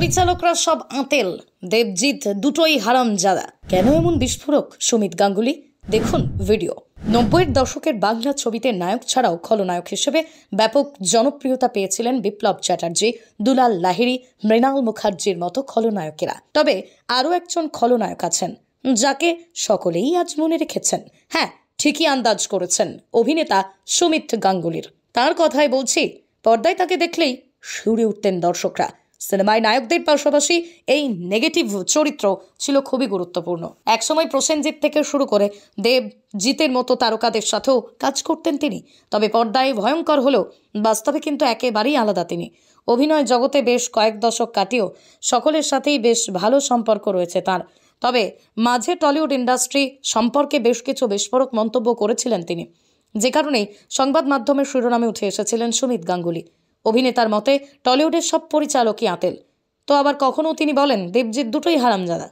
পরিচালকরা সব আঁতেল, দেবজিৎ দুটোই হারামজাদা। কেন এমন বিস্ফোরক সুমিত গাঙ্গুলি? দেখুন ভিডিও। 90-এর দশকের বাংলা ছবিতে নায়ক ছাড়াও খলনায়ক হিসেবে ব্যাপক জনপ্রিয়তা পেয়েছিলেন বিপ্লব চ্যাটার্জি, দুলাল লাহিড়ী, মৃণাল মুখার্জির মতো খলনায়কেরা। তবে আরও একজন খলনায়ক আছেন যাকে সকলেই আজ মনে রেখেছেন। হ্যাঁ, ঠিকই আন্দাজ করেছেন, অভিনেতা সুমিত গাঙ্গুলির। তার কথাই বলছি। পর্দায় তাকে দেখলেই শিউরে উঠতেন দর্শকরা। সিনেমায় নায়কদের পাশাপাশি এই নেগেটিভ চরিত্র ছিল খুবই গুরুত্বপূর্ণ। একসময় প্রসেনজিৎ থেকে শুরু করে দেবজিতের মতো তারকাদের সাথেও কাজ করতেন তিনি। তবে পর্দায় ভয়ঙ্কর হলেও বাস্তবে কিন্তু একেবারেই আলাদা তিনি। অভিনয় জগতে বেশ কয়েক দশক কাটিয়েও সকলের সাথেই বেশ ভালো সম্পর্ক রয়েছে তার। তবে মাঝে টলিউড ইন্ডাস্ট্রি সম্পর্কে বেশ কিছু বিস্ফোরক মন্তব্য করেছিলেন তিনি, যে কারণেই সংবাদ মাধ্যমের শিরোনামে উঠে এসেছিলেন সুমিত গাঙ্গুলি। অভিনেতার মতে টলিউডের সব পরিচালকই আঁতেল। তো আবার কখনো তিনি বলেন দেবজিৎ দুটোই হারামজাদা।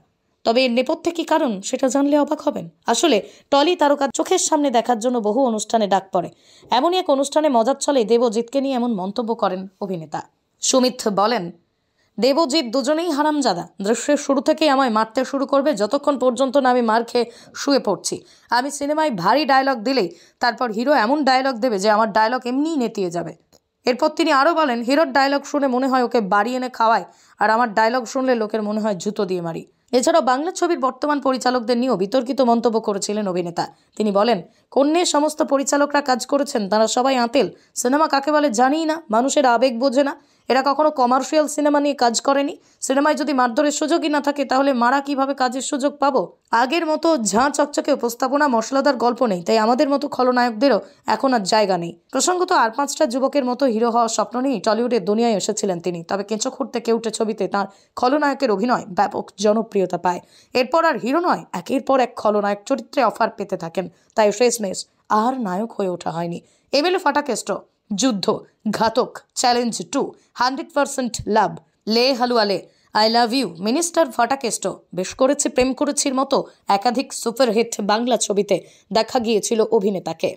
তবে এর নেপথ্যে কি কারণ সেটা জানলে অবাক হবেন। আসলে টলি তারকা চোখের সামনে দেখার জন্য বহু অনুষ্ঠানে ডাক পড়ে। এমনই এক অনুষ্ঠানে মজার ছলে দেবজিৎকে নিয়ে এমন মন্তব্য করেন অভিনেতা। সুমিত বলেন, দেবজিৎ দুজনেই হারামজাদা। দৃশ্যের শুরু থেকেই আমায় মারতে শুরু করবে যতক্ষণ পর্যন্ত না আমি মার খেয়ে শুয়ে পড়ছি। আমি সিনেমায় ভারী ডায়লগ দিলেই তারপর হিরো এমন ডায়লগ দেবে যে আমার ডায়লগ এমনিই নেতিয়ে যাবে। এরপর তিনি আরও বলেন, হিরোর ডায়লগ শুনে মনে হয় ওকে বাড়ি এনে খাওয়ায়, আর আমার ডায়লগ শুনলে লোকের মনে হয় জুতো দিয়ে মারি। এছাড়াও বাংলা ছবির বর্তমান পরিচালকদের নিয়েও বিতর্কিত মন্তব্য করেছিলেন অভিনেতা। তিনি বলেন, কন্যে সমস্ত পরিচালকরা কাজ করেছেন তারা সবাই আঁতেল। সিনেমা কাকে বলে জানিই না, মানুষের আবেগ বোঝে না, এরা কখনো কমার্শিয়াল সিনেমা নিয়ে কাজ করেনি। সিনেমায় যদি মারধরের সুযোগই না থাকে তাহলে মারা কিভাবে কাজের সুযোগ পাবো? আগের মতো ঝাঁ চকচকে উপস্থাপনা, মশলাদার গল্প নেই, তাই আমাদের মতো খলনায়কদেরও এখন আর জায়গা নেই। প্রসঙ্গত আর 5টা যুবকের মতো হিরো হওয়ার স্বপ্ন নিয়েই টলিউডের দুনিয়ায় এসেছিলেন তিনি। তবে কেঁচো খুঁড়তে কেউটে ছবিতে তাঁর খলনায়কের অভিনয় ব্যাপক জনপ্রিয়তা পায়। এরপর আর হিরো নয়, একের পর এক খলনায়ক চরিত্রে অফার পেতে থাকেন। তাই শেষমেশ আর নায়ক হয়ে ওঠা হয়নি। এমএলএ ফাটাকেস্ট, যুদ্ধ, ঘাতক, চ্যালেঞ্জ 2, 100% লাভ, লে হালুয়ালে, আই লাভ ইউ, মিনিস্টার, ফাটাকেস্ট, বেশ করেছে, প্রেম করেছির মতো একাধিক সুপারহিট বাংলা ছবিতে দেখা গিয়েছিল অভিনেতাকে।